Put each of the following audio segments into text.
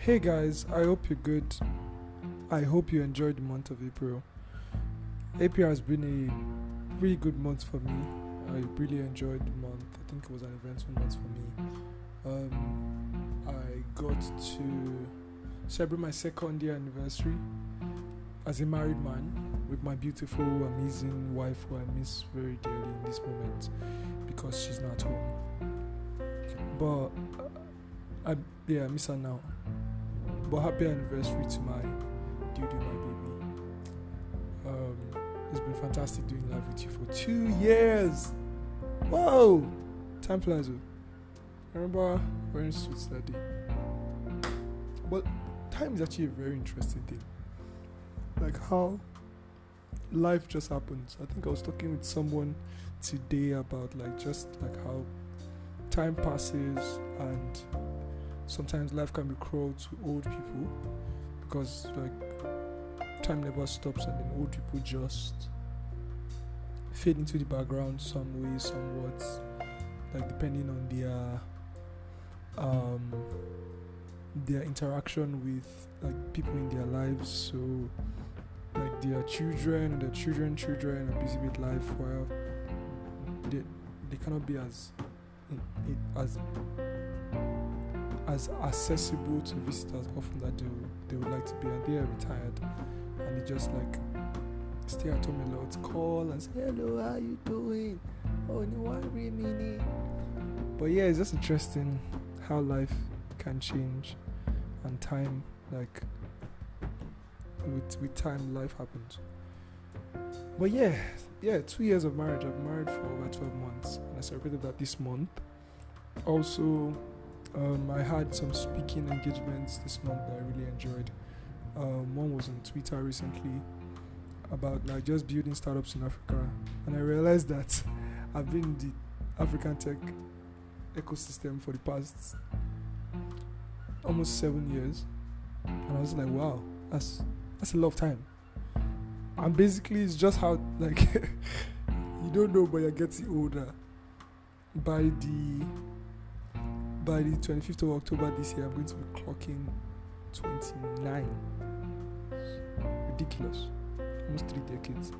Hey guys, I hope you're good. I hope you enjoyed the month of April. April has been a really good month for me. I really enjoyed the month. I think it was an eventful month for me. I got to celebrate my second year anniversary as a married man with my beautiful, amazing wife who I miss very dearly in this moment because she's not home. But I miss her now. But happy anniversary to my my baby. It's been fantastic doing life with you for 2 years. Whoa! Time flies. I remember wearing suits that day. But time is actually a very interesting thing. Like how life just happens. I think I was talking with someone today about how time passes and sometimes life can be cruel to old people because time never stops and then old people just fade into the background some way, somewhat, depending on their interaction with people in their lives. So their children and their children are busy with life while they cannot be as accessible to visitors often that they would like to be, and they are retired and they just stay at home a lot, call and say hello, how you doing, oh no, why mini. But yeah, it's just interesting how life can change and time, with time life happens. But yeah 2 years of marriage. I've been married for over 12 months and I celebrated that this month. Also, I had some speaking engagements this month that I really enjoyed. One was on Twitter recently about just building startups in Africa, and I realized that I've been in the African tech ecosystem for the past almost 7 years, and I was like, wow, that's a lot of time. And basically, it's just how you don't know, but you're getting older. By the 25th of October this year, I'm going to be clocking 29. Ridiculous. Almost 3 decades.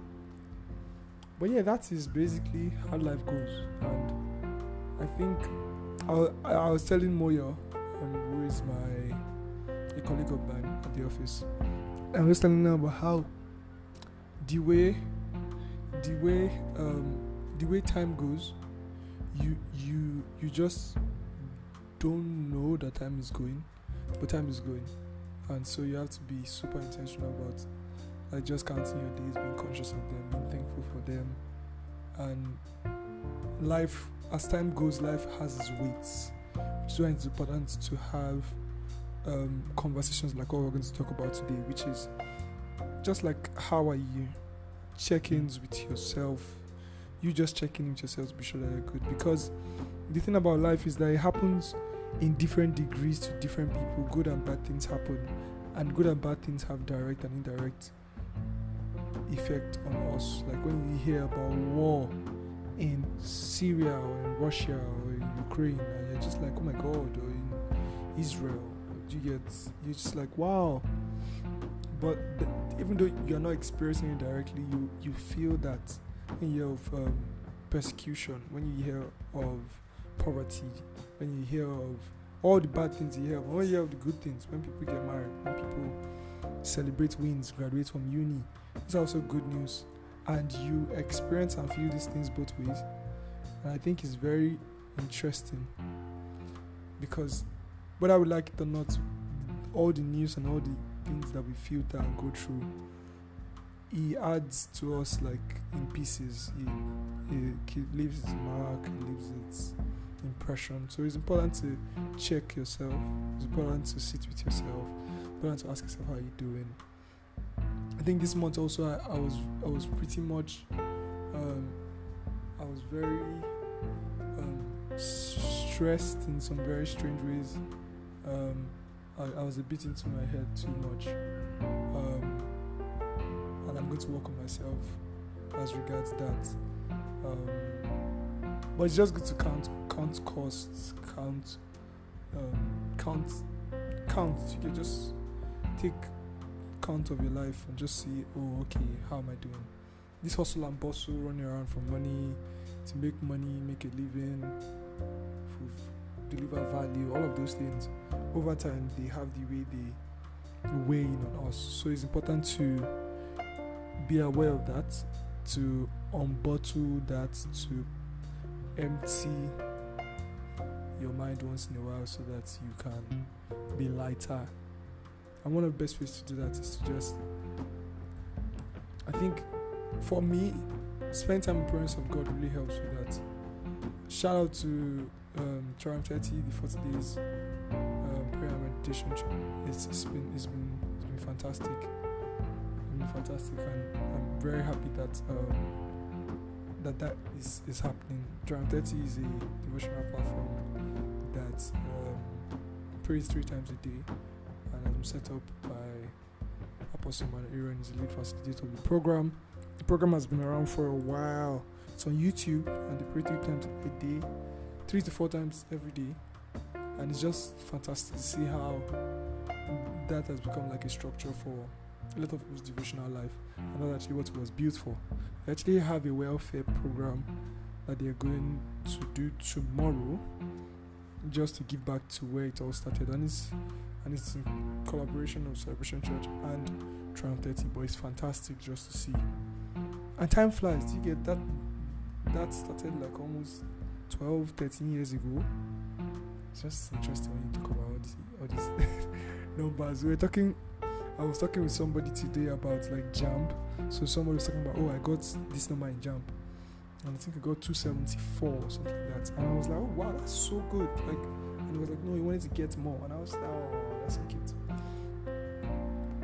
But yeah, that is basically how life goes. And I think I was telling Moyo, who is a colleague of mine at the office, I was telling her about how the way time goes, you just don't know that time is going, but time is going, and so you have to be super intentional about just counting your days, being conscious of them, being thankful for them. And life, as time goes, life has its weights, which is why it's important to have conversations like what we're going to talk about today, which is just how are you, check-ins with yourself. You just check in with yourself to be sure that you're good, because the thing about life is that it happens in different degrees to different people. Good and bad things happen, and good and bad things have direct and indirect effect on us. Like when we hear about war in Syria or in Russia or in Ukraine, and you're just like, oh my god, or in Israel, you're just like, wow. But even though you're not experiencing it directly, you feel that when you hear of persecution, when you hear of poverty, when you hear of all the bad things you hear, when you hear of the good things, when people get married, when people celebrate wins, graduate from uni, it's also good news. And you experience and feel these things both ways. And I think it's very interesting because whether we like it or not, all the news and all the things that we filter and go through, he adds to us in pieces. He leaves his mark, he leaves its impression. So it's important to check yourself. It's important to sit with yourself. It's important to ask yourself how you're doing. I think this month also I was pretty much I was very stressed in some very strange ways. I was a bit into my head too much. And I'm going to work on myself as regards that. But it's just good to count costs, count count. You can just take count of your life and just see, oh, okay, how am I doing? This hustle and bustle, running around for money, to make money, make a living, deliver value, all of those things. Over time, they have the way they weigh in on us. So it's important to be aware of that, to unbottle that, to empty your mind once in a while so that you can be lighter. And one of the best ways to do that is to just, I think for me, spend time in the presence of God really helps with that. Shout out to Triumph 30, the 40 days prayer and meditation. It's been fantastic. It's been fantastic, and I'm very happy that that is happening. Triumph 30 is a devotional platform that prays 3 times a day, and I'm set up by Apostle Aaron. Is the lead facilitator of the program. The program has been around for a while. It's on YouTube, and they pray 3 times a day, 3 to 4 times every day, and it's just fantastic to see how that has become like a structure for a lot of people's devotional life, and that's actually what it was built for. They actually have a welfare program that they're going to do tomorrow, just to give back to where it all started, and it's in collaboration of Celebration Church and Triumph 30, but it's fantastic just to see. And time flies. Do you get that? That started like almost 12, 13 years ago. It's just interesting when you talk about all these numbers. I was talking with somebody today about like JAMB. So somebody was talking about, I got this number in JAMB, and I think I got 274 or something like that. And I was like, oh wow, that's so good. Like, and he was like, no, he wanted to get more. And I was like, oh, that's so cute.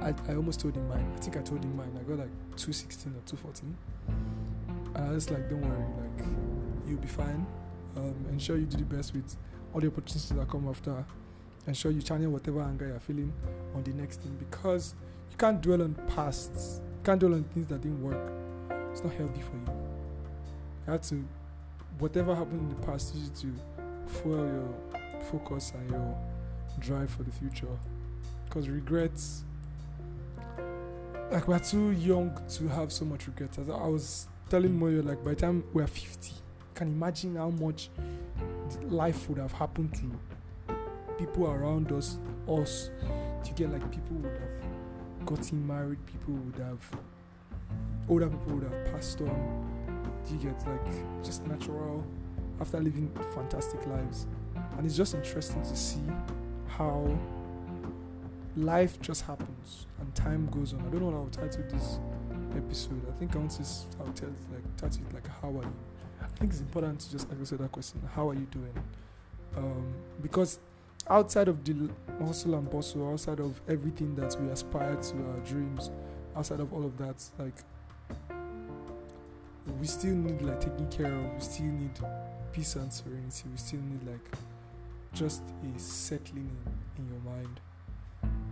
I almost told him mine. I think I told him mine. I got like 216 or 214. And I was like, don't worry, like, you'll be fine. Ensure you do the best with all the opportunities that come after. Ensure you channel whatever anger you're feeling on the next thing, because you can't dwell on pasts. You can't dwell on things that didn't work. It's not healthy for you. You have to, whatever happened in the past, use it to fuel your focus and your drive for the future. Because regrets, like, we're too young to have so much regret. As I was telling Moyo, like, by the time we're 50, you can imagine how much life would have happened to people around us. To get, like, people would have gotten married, older people would have passed on. Do you get, like, just natural, after living fantastic lives. And it's just interesting to see how life just happens and time goes on. I don't know what I'll title this episode. I think I'll title it like, how are you? I think it's important to just answer that question. How are you doing? Because outside of the hustle and bustle, outside of everything that we aspire to, our dreams, outside of all of that, like, we still need, like, taking care of. We still need peace and serenity. We still need, like, just a settling in your mind,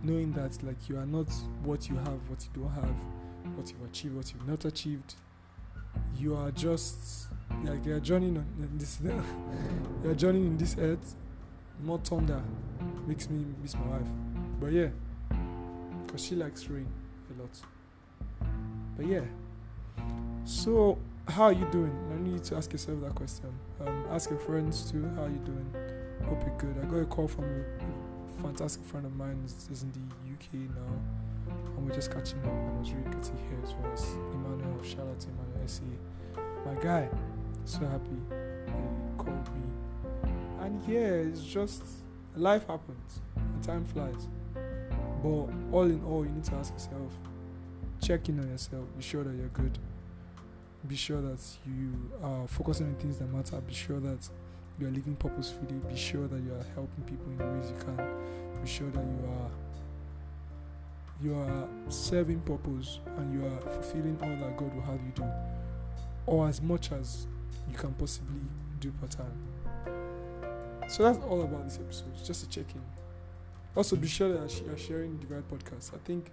knowing that, like, you are not what you have, what you don't have, what you've achieved, what you've not achieved. You are just, like, you're journeying on this. You're journeying in this earth. More thunder makes me miss my wife, but yeah, because she likes rain a lot. But yeah, so how are you doing? I need you to ask yourself that question. Ask your friends too. How are you doing? Hope you're good. I got a call from a fantastic friend of mine. Is in the UK now, and we're just catching up. And it was really good to hear as well as Emmanuel. Shout out to Emmanuel SE, my guy. So happy he called me. And yeah, it's just, life happens and time flies. But all in all, you need to ask yourself, check in on yourself, be sure that you're good. Be sure that you are focusing on things that matter. Be sure that you are living purposefully. Be sure that you are helping people in the ways you can. Be sure that you are serving purpose and you are fulfilling all that God will have you do, or as much as you can possibly do per time. So that's all about this episode. It's just a check-in. Also, be sure that you are sharing the right podcast. I think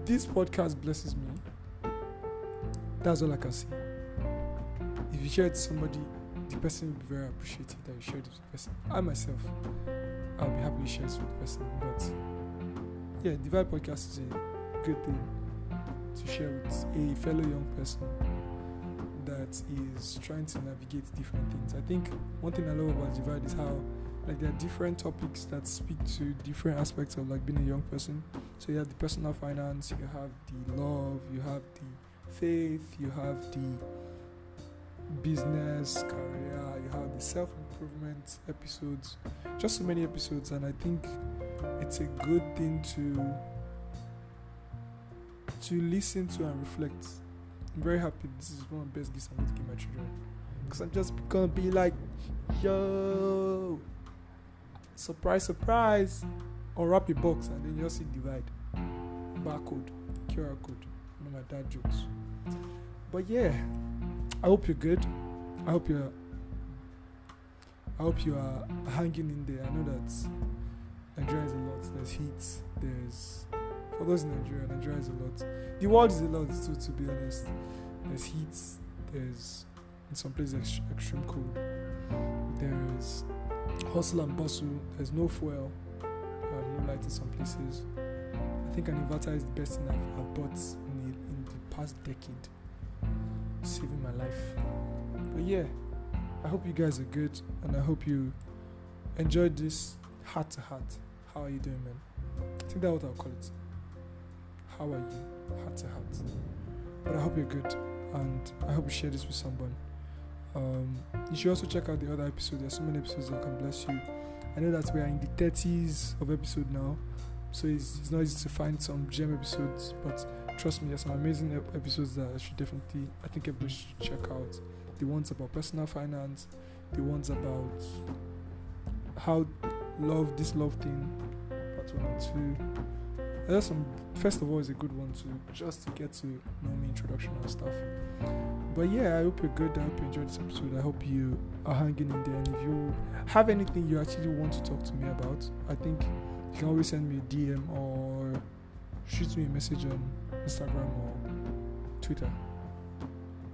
this podcast blesses me. That's all I can say. If you share it to somebody, the person will be very appreciative that you shared it with the person. I myself, I'll be happy you share it with the person. But yeah, the Vibe podcast is a good thing to share with a fellow young person that is trying to navigate different things. I think one thing I love about Divide is how like there are different topics that speak to different aspects of like being a young person. So you have the personal finance, you have the love, you have the faith, you have the business, career, you have the self-improvement episodes, just so many episodes, and I think it's a good thing to listen to and reflect. I'm very happy this is one of the best gifts I'm going to give my children, because I'm just gonna be like, yo, surprise, surprise, unwrap a box and then you just see Divide, barcode, QR code, my dad jokes. But yeah, I hope you're good. I hope you are hanging in there. I know that Nigeria is a lot. There's heat. For those in Nigeria is a lot. The world is a lot too, to be honest. There's heat. There's in some places extreme cold. There's hustle and bustle. There's no fuel. No light in some places. I think an inverter is the best thing I've bought in the past decade, saving my life. But yeah, I hope you guys are good, and I hope you enjoyed this heart to heart. How are you doing, man? I think that's what I'll call it. How are you? Heart to heart. But I hope you're good, and I hope you share this with someone. You should also check out the other episodes. There's so many episodes that can bless you. I know that we are in the 30s of episode now, so it's not easy to find some gem episodes, but trust me, there's some amazing episodes that I think everybody should check out. The ones about personal finance, the ones about how this love thing, part 1 and 2. There's some, first of all, is a good one just to get to know me, introduction and stuff. But yeah, I hope you're good. I hope you enjoyed this episode. I hope you are hanging in there. And if you have anything you actually want to talk to me about, I think you can always send me a DM or shoot me a message on Instagram or Twitter.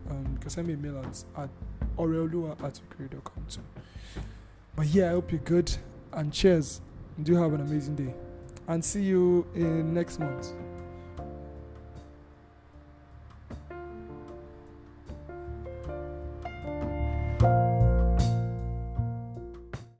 You can send me a mail at oreolua@ukuri.com too. But yeah, I hope you're good, and cheers. Do have an amazing day, and see you in next month.